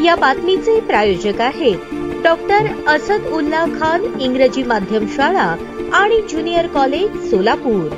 या बातमीचे प्रायोजक आहेत डॉक्टर असदुल्ला खान इंग्रजी माध्यम शाळा आणि ज्युनियर कॉलेज सोलापूर।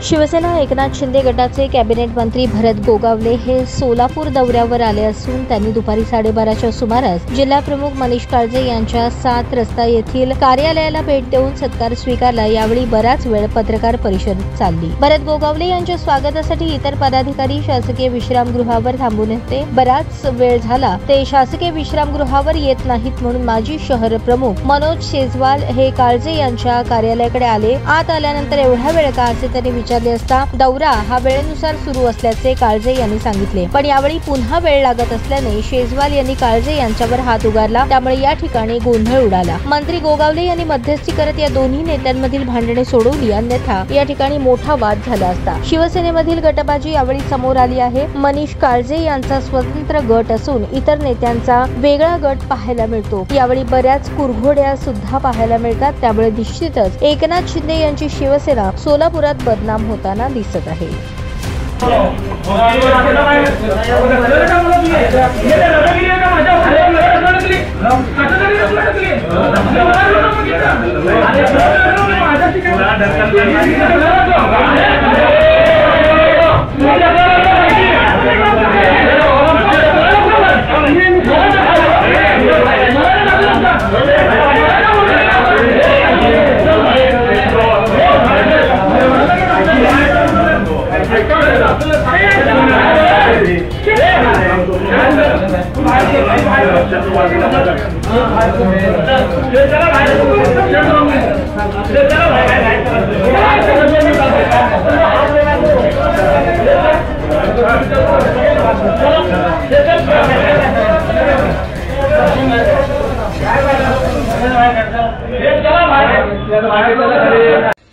शिवसेना एकनाथ शिंदे गटाचे कॅबिनेट मंत्री भरत गोगावले हे सोलापूर दौऱ्यावर आले असून त्यांनी दुपारी 12:30च्या सुमारास जिल्हा प्रमुख मनीष काळजे यांच्या 7 रस्ता येथील कार्यालयाला भेट देऊन सत्कार स्वीकारला। यावेळी बराच वेळ पत्रकार परिषद चालली। भरत गोगावले यांच्या स्वागतासाठी इतर पदाधिकारी शासकीय विश्रामगृहावर थांबून होते। बराच वेळ झाला ते शासकीय विश्रामगृहावर येत नाहीत म्हणून माजी शहर प्रमुख मनोज शेजवाल हे काळजे यांच्या कार्यालयाकडे आले। आत आल्यानंतर एवढा वेळ का असे त्यांनी विचारले असता दौरा हा वेळेनुसार सुरू असल्याचे काळजे यांनी सांगितले, पण यावेळी पुन्हा वेळ लागत असल्याने शेजवाल यांनी काळजे यांच्यावर हात उगारला, त्यामुळे या ठिकाणी गोंधळ उडाला। मंत्री गोगावले यांनी मध्यस्थी करत या दोन्ही नेत्यांमधील भांडणे सोडवली, अन्यथा या ठिकाणी मोठा वाद झाला असता। शिवसेनेमधील गटबाजी यावेळी समोर आली आहे। मनीष काळजे यांचा स्वतंत्र गट असून इतर नेत्यांचा वेगळा गट पाहायला मिळतो। यावेळी बऱ्याच कुरघोड्या सुद्धा पाहायला मिळतात, त्यामुळे निश्चितच एकनाथ शिंदे यांची शिवसेना सोलापुरात बदनाम होताना दिसत आहे।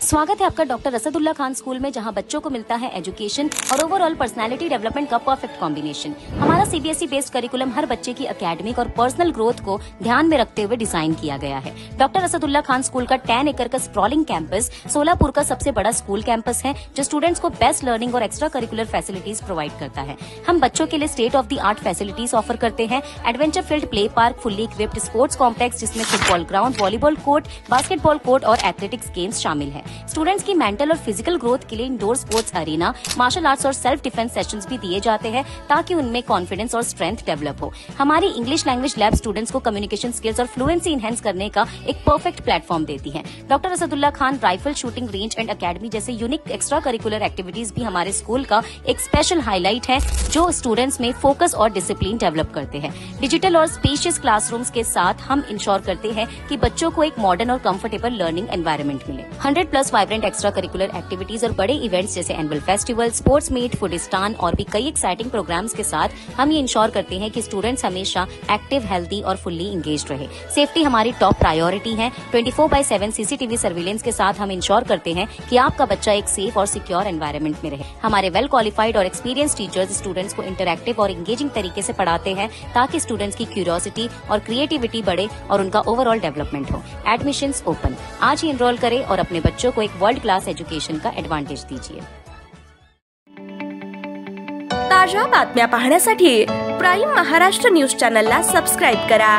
स्वागत है आपका डॉक्टर असदुल्ला खान स्कूल में, जहां बच्चों को मिलता है एजुकेशन और ओवरऑल पर्सनालिटी डेवलपमेंट का परफेक्ट कॉम्बिनेशन। हमारा सीबीएसई बेस्ड करिकुलम हर बच्चे की एकेडमिक और पर्सनल ग्रोथ को ध्यान में रखते हुए डिजाइन किया गया है। डॉक्टर असदुल्ला खान स्कूल का 10 एकड़ का स्प्रॉलिंग कैंपस सोलापुर का सबसे बड़ा स्कूल कैंपस है, जो स्टूडेंट्स को बेस्ट लर्निंग और एक्स्ट्रा करिकुलर फैसिलिटीज प्रोवाइड करता है। हम बच्चों के लिए state of the art facilities offer करते हैं। Adventure field play park, fully equipped sports complex जिसमें football ground, volleyball court, basketball court और एथलेटिक्स गेम्स शामिल है। स्टूडेंट्स की मेंटल और फिजिकल ग्रोथ के लिए indoor sports arena, martial arts और सेल्फ डिफेंस सेशंस भी दिए जाते हैं ताकि उनमें कॉन्फिडेंस और स्ट्रेंथ डेवलप हो। हमारी इंग्लिश लैंग्वेज लैब स्टूडेंट्स को कम्युनिकेशन स्किल्स और फ्लुएंसी इनहेंस करने का एक परफेक्ट प्लेटफॉर्म देती है। Doctor Asadullah Khan rifle shooting range end academy जैसे यूनिक एक्स्ट्रा करिकुलर एक्टिविटीज भी हमारे स्कूल का एक स्पेशल हाईलाइट है, जो स्टूडेंट्स में फोकस और डिसिप्लिन डेवलप करते हैं। डिजिटल और स्पेशियस क्लासरूम्स के साथ हम इंश्योर करते हैं कि बच्चों को एक मॉडर्न और कंफर्टेबल लर्निंग एनवायरनमेंट मिले। 100+ वाइब्रेंट एक्स्ट्रा करिकुलर एक्टिविटीज और बड़े इवेंट्स जैसे एनुअल फेस्टिवल, स्पोर्ट्स मीट, फूडिस्तान और भी कई एक्साइटिंग प्रोग्राम्स के साथ हम ये इंश्योर करते हैं कि स्टूडेंट्स हमेशा एक्टिव, हेल्दी और फुल्ली इंगेज्ड रहे। सेफ्टी हमारी टॉप प्रायोरिटी है। 24/7 सीसीटीवी सर्विलेंस के साथ हम इंश्योर करते हैं कि आपका बच्चा एक सेफ और सिक्योर एनवायरनमेंट में रहे। हमारे वेल क्वालिफाइड और एक्सपीरियंस टीचर्स स्टूडेंट्स को इंटरैक्टिव और इंगेजिंग तरीके से पढ़ाते हैं ताकि स्टूडेंट्स की क्यूरियोसिटी और क्रिएटिविटी बढ़े और उनका ओवरऑल डेवलपमेंट हो। एडमिशंस ओपन, आज ही एनरोल करें और अपने बच्चों को एक वर्ल्ड क्लास एजुकेशन का एडवांटेज दीजिए। ताजा बातम्या पाहण्यासाठी प्राईम महाराष्ट्र न्यूज चॅनलला सबस्क्राइब करा।